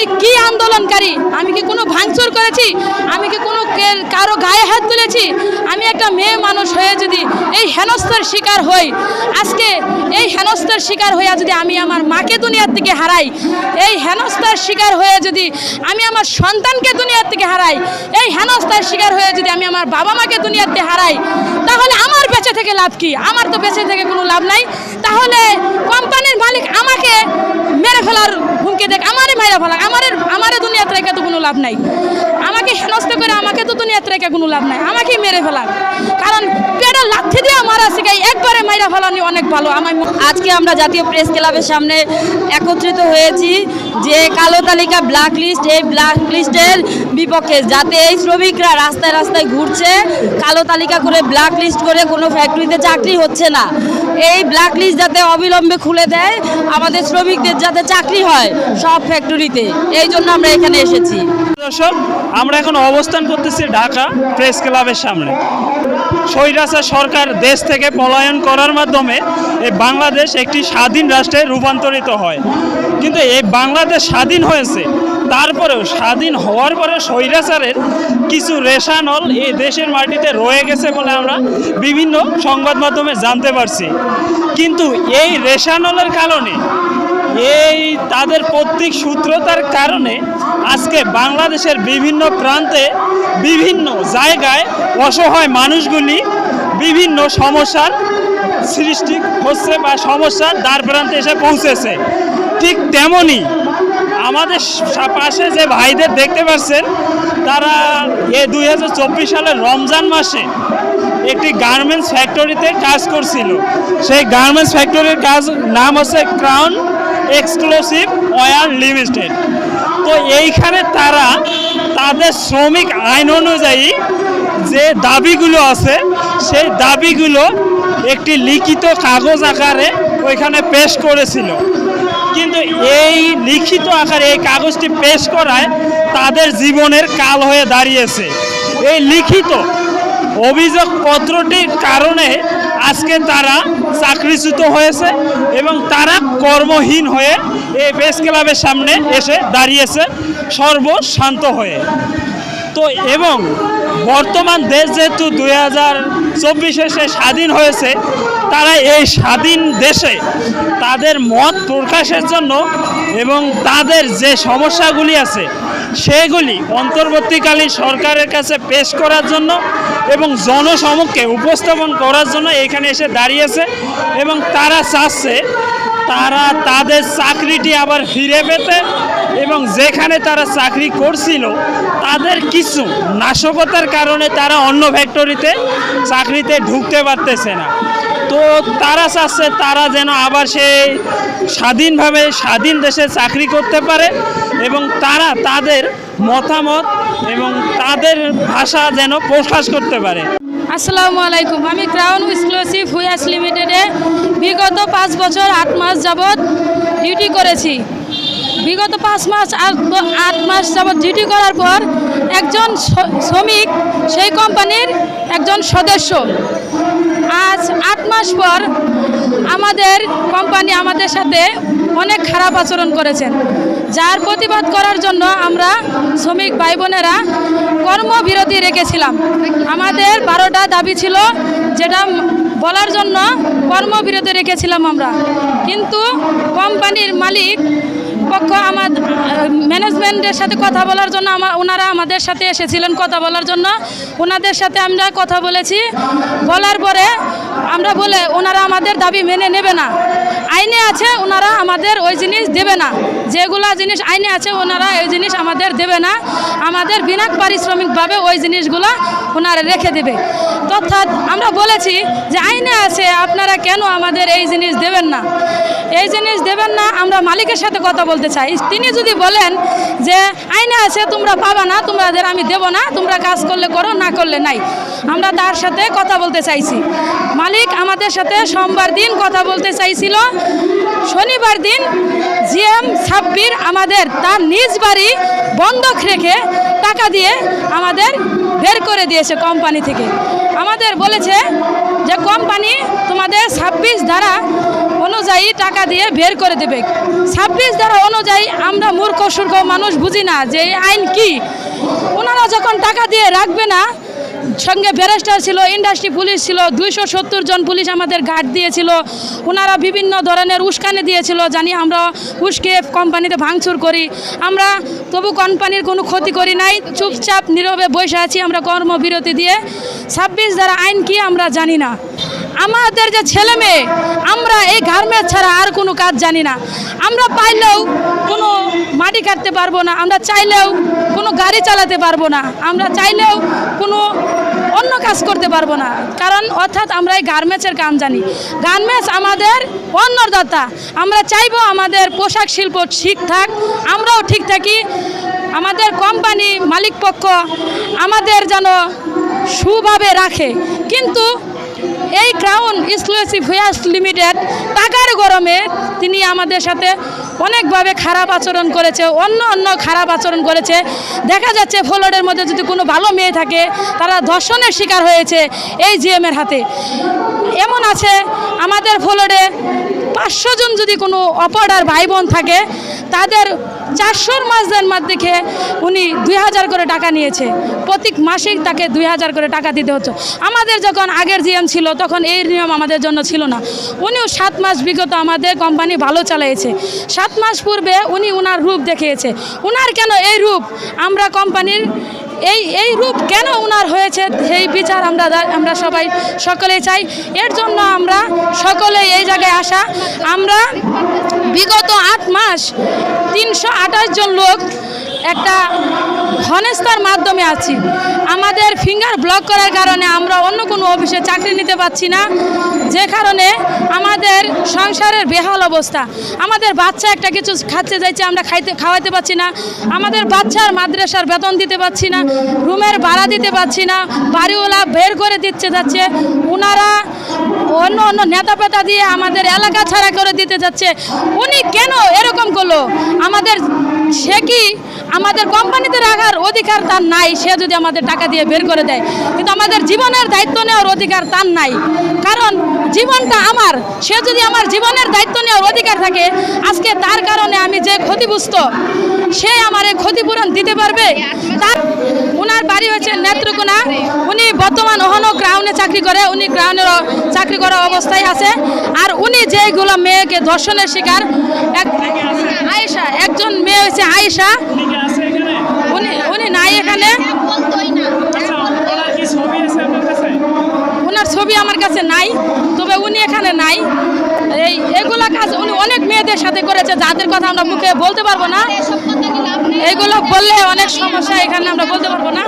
আমি কি আন্দোলনকারী? আমি কি কোনো ভাঙচুর করেছি? আমি কি কোনো কারো গায়ে হাত তুলেছি? আমি একটা মেয়ে মানুষ হয়ে যদি এই হেনস্থার শিকার হই, আজকে এই হেনস্থার শিকার হয়ে যদি আমি আমার মাকে দুনিয়ার থেকে হারাই, এই হেনস্থার শিকার হয়ে যদি আমি আমার সন্তানকে দুনিয়ার থেকে হারাই, এই হেনস্থার শিকার হয়ে যদি আমি আমার বাবা মাকে দুনিয়ার থেকে হারাই, তাহলে আমার বেঁচে থেকে লাভ কি? আমার তো বেঁচে থেকে কোনো লাভ নাই। তাহলে কোম্পানির মালিক আমাকে মেরে ফেলার হুমকি দেখ, আমারে মেরে ফেলা, আমারে দুনিয়াতে রেখে তো কোনো লাভ নাই। আমাকে হেনস্থা করে আমাকে তো দুনিয়াতে রেখে কোনো লাভ নাই, আমাকেই মেরে ফেলার। কারণ পেটে লাথি দিয়ে মারা শিখাই, একবারে মাইরা ফেলানি অনেক ভালো। আজকে আমরা জাতীয় প্রেস ক্লাবের সামনে একত্রিত হয়েছি যে কালো তালিকা ব্ল্যাক লিস্ট, এই ব্ল্যাক লিস্টের বিপক্ষে, যাতে এই শ্রমিকরা রাস্তায় রাস্তায় ঘুরছে কালো তালিকা করে, ব্ল্যাক লিস্ট করে, কোনো ফ্যাক্টরিতে চাকরি হচ্ছে না। এই ব্ল্যাক লিস্ট যাতে অবিলম্বে খুলে দেয়, আমাদের শ্রমিকদের যাতে চাকরি হয় সব ফ্যাক্টরিতে, এই জন্য আমরা এখানে এসেছি। দর্শক, আমরা এখন অবস্থান করতেছি ঢাকা প্রেস ক্লাবের সামনে। স্বৈরাচার সরকার দেশ থেকে পলায়ন করার মাধ্যমে এই বাংলাদেশ একটি স্বাধীন রাষ্ট্রে রূপান্তরিত হয়। কিন্তু এই বাংলাদেশ স্বাধীন হয়েছে, তারপরেও স্বাধীন হওয়ার পরে স্বৈরাচারের কিছু রেশানল এই দেশের মাটিতে রয়ে গেছে বলে আমরা বিভিন্ন সংবাদ মাধ্যমে জানতে পারছি। কিন্তু এই রেশানলের কারণে, এই তাদের প্রত্যেক সূত্রতার কারণে আজকে বাংলাদেশের বিভিন্ন প্রান্তে, বিভিন্ন জায়গায় অসহায় মানুষগুলি বিভিন্ন সমস্যার সৃষ্টি হচ্ছে বা সমস্যার দ্বার প্রান্তে এসে পৌঁছেছে। ঠিক তেমনই আমাদের পাশে যে ভাইদের দেখতে পাচ্ছেন, তারা এই 2024 সালের রমজান মাসে একটি গার্মেন্টস ফ্যাক্টরিতে কাজ করছিল। সেই গার্মেন্টস ফ্যাক্টরির কাজ নাম হচ্ছে ক্রাউন এক্সক্লুসিভ ওয়্যার লিমিটেড। তো এইখানে তারা তাদের শ্রমিক আইন অনুযায়ী যে দাবিগুলো আছে, সেই দাবিগুলো একটি লিখিত কাগজ আকারে ওইখানে পেশ করেছিল। কিন্তু এই লিখিত আকারে এই কাগজটি পেশ করায় তাদের জীবনের কাল হয়ে দাঁড়িয়েছে। এই লিখিত অভিযোগপত্রটির কারণে আজকে তারা চাকরিচ্যুত হয়েছে এবং তারা কর্মহীন হয়ে এই প্রেস ক্লাবের সামনে এসে দাঁড়িয়েছে সর্বশান্ত হয়ে। তো এবং বর্তমান দেশ যেহেতু 2024 সে স্বাধীন হয়েছে, তারা এই স্বাধীন দেশে তাদের মত প্রকাশের জন্য এবং তাদের যে সমস্যাগুলি আছে সেগুলি অন্তর্বর্তীকালীন সরকারের কাছে পেশ করার জন্য এবং জনসমক্ষে উপস্থাপন করার জন্য এখানে এসে দাঁড়িয়েছে। এবং তারা চাচ্ছে তারা তাদের চাকরিটি আবার ফিরে পেতে, এবং যেখানে তারা চাকরি করছিল তাদের কিছু নাশকতার কারণে তারা অন্য ফ্যাক্টরিতে চাকরিতে ঢুকতে পারতেছে না। তো তারা চাচ্ছে তারা যেন আবার সেই স্বাধীনভাবে স্বাধীন দেশে চাকরি করতে পারে এবং তারা তাদের মতামত এবং তাদের ভাষা যেন প্রকাশ করতে পারে। আসসালামু আলাইকুম। আমি ক্রাউন এক্সক্লুসিভ ওয়্যার লিমিটেডে বিগত 5 বছর 8 মাস যাবৎ ডিউটি করেছি। বিগত 5 মাস 8 মাস যাবৎ ডিউটি করার পর একজন শ্রমিক সেই কোম্পানির একজন সদস্য আজ 8 মাস পর আমাদের কোম্পানি আমাদের সাথে অনেক খারাপ আচরণ করেছেন, যার প্রতিবাদ করার জন্য আমরা শ্রমিক ভাই বোনেরা কর্মবিরতি রেখেছিলাম। আমাদের 12টা দাবি ছিল, যেটা বলার জন্য কর্মবিরতি রেখেছিলাম আমরা। কিন্তু কোম্পানির মালিক পক্ষ আমাদের ম্যানেজমেন্টের সাথে কথা বলার জন্য ওনারা আমাদের সাথে এসেছিলেন কথা বলার জন্য। ওনাদের সাথে আমরা কথা বলেছি, বলার পরে আমরা বলে ওনারা আমাদের দাবি মেনে নেবে না। আইনে আছে ওনারা আমাদের ওই জিনিস দেবে না, যেগুলা জিনিস আইনে আছে ওনারা ওই জিনিস আমাদের দেবে না, আমাদের বিনা পারিশ্রমিকভাবে ওই জিনিসগুলো ওনারা রেখে দেবে। অর্থাৎ আমরা বলেছি যে আইনে আছে, আপনারা কেন আমাদের এই জিনিস দেবেন না? এই জিনিস দেবেন না, আমরা মালিকের সাথে কথা বলতে চাই। তিনি যদি বলেন যে আইনে আছে তোমরা পাবা না, তোমাদের আমি দেব না, তোমরা কাজ করলে করো, না করলে নাই, আমরা তার সাথে কথা বলতে চাইছি। মালিক আমাদের সাথে সোমবার দিন কথা বলতে চাইছিল। শনিবার দিন জিএম সাব্বির আমাদের তার নিজ বাড়ি বন্ধক রেখে টাকা দিয়ে আমাদের বের করে দিয়েছে কোম্পানি থেকে। আমাদের বলেছে যে কোম্পানি তোমাদের 26 ধারা অনুযায়ী টাকা দিয়ে বের করে দেবে। 26 ধারা অনুযায়ী আমরা মূর্খ সূর্খ মানুষ বুঝি না যে এই আইন কি। ওনারা যখন টাকা দিয়ে রাখবে না, সঙ্গে ব্যারিস্টার ছিল, ইন্ডাস্ট্রি পুলিশ ছিল, 270 জন পুলিশ আমাদের গার্ড দিয়েছিল। ওনারা বিভিন্ন ধরনের উস্কানি দিয়েছিল, জানি আমরা উস্কে কোম্পানিতে ভাঙচুর করি। আমরা তবু কোম্পানির কোনো ক্ষতি করি নাই, চুপচাপ নীরবে বসে আছি আমরা কর্মবিরতি দিয়ে। 26 ধারা আইন কি আমরা জানি না। আমাদের যে ছেলে মেয়ে, আমরা এই গার্মেন্টস ছাড়া আর কোনো কাজ জানি না। আমরা পাইলেও কোনো মাটি কাটতে পারবো না, আমরা চাইলেও কোনো গাড়ি চালাতে পারবো না, আমরা চাইলেও কোনো অন্য কাজ করতে পারবো না। কারণ অর্থাৎ আমরা এই গার্মেন্টসের কাম জানি। গার্মেন্টস আমাদের অন্নদাতা। আমরা চাইবো আমাদের পোশাক শিল্প ঠিক থাক, আমরাও ঠিক থাকি, আমাদের কোম্পানি মালিক পক্ষ আমাদের যেন সুভাবে রাখে। কিন্তু এই ক্রাউন এক্সক্লুসিভ হুইয়ার্স লিমিটেড টাকার গরমে তিনি আমাদের সাথে অনেকভাবে খারাপ আচরণ করেছে, অন্য খারাপ আচরণ করেছে। দেখা যাচ্ছে ফ্লোরের মধ্যে যদি কোনো ভালো মেয়ে থাকে, তারা ধর্ষণের শিকার হয়েছে এই জিএমের হাতে। এমন আছে আমাদের ফ্লোরে 500 জন যদি কোনো অপারেটর ভাই বোন থাকে, তাদের 400 মাসের মধ্যে উনি 2000 করে টাকা নিয়েছে। প্রতি মাসেই তাকে 2000 করে টাকা দিতে হচ্ছে। আমাদের যখন আগের জিএম ছিল তখন এই নিয়ম আমাদের জন্য ছিল না। উনিও 7 মাস বিগত আমাদের কোম্পানি ভালো চালিয়েছে। 7 মাস পূর্বে উনি ওনার রূপ দেখিয়েছে। ওনার কেন এই রূপ, আমরা কোম্পানির এই রূপ কেন ওনার হয়েছে, সেই বিচার আমরা সবাই সকলেই চাই। এর জন্য আমরা সকলে এই জায়গায় আসা। আমরা বিগত 8 মাস 328 জন লোক একটা ঘনস্থার মাধ্যমে আছি। আমাদের ফিঙ্গার ব্লক করার কারণে আমরা অন্য কোনো অফিসে চাকরি নিতে পারছি না, যে কারণে আমাদের সংসারের বেহাল অবস্থা। আমাদের বাচ্চা একটা কিছু খাচ্ছে যাচ্ছে, আমরা খাওয়াইতে পারছি না। আমাদের বাচ্চার মাদ্রাসার বেতন দিতে পারছি না, রুমের ভাড়া দিতে পারছি না, বাড়িওয়ালা বের করে দিচ্ছে যাচ্ছে। ওনারা অন্য নেতা পেতা দিয়ে আমাদের এলাকা ছাড়া করে দিতে যাচ্ছে। উনি কেন এরকম করলো? সে কি আমাদের কোম্পানিতে রাখার অধিকার তার নাই? সে যদি আমাদের টাকা দিয়ে বের করে দেয়, কিন্তু আমাদের জীবনের দায়িত্ব নেওয়ার অধিকার তার নাই। কারণ জীবনটা আমার, সে যদি আমার জীবনের দায়িত্ব নেওয়ার অধিকার থাকে, আজকে তার কারণে আমি যে ক্ষতিগ্রস্ত, সে আমার এই ক্ষতিপূরণ দিতে পারবে? ওনার বাড়ি হচ্ছে নেত্রকোনা। উনি বর্তমান ওখানো ক্রাউনে চাকরি করে, উনি ক্রাউনের চাকরি করা অবস্থায় আছে। আর উনি যেগুলো মেয়েকে ধর্ষণের শিকার, আয়েশা, একজন মেয়ে হচ্ছে আয়েশা, উনি নাই এখানে। ওনার ছবি আমার কাছে নাই, তবে উনি এখানে নাই। এগুলা কাজ উনি অনেক মেয়েদের সাথে করেছে, যাদের কথা আমরা মুখে বলতে পারবো না। এগুলো বললে অনেক সমস্যা, এখানে আমরা বলতে পারবো না।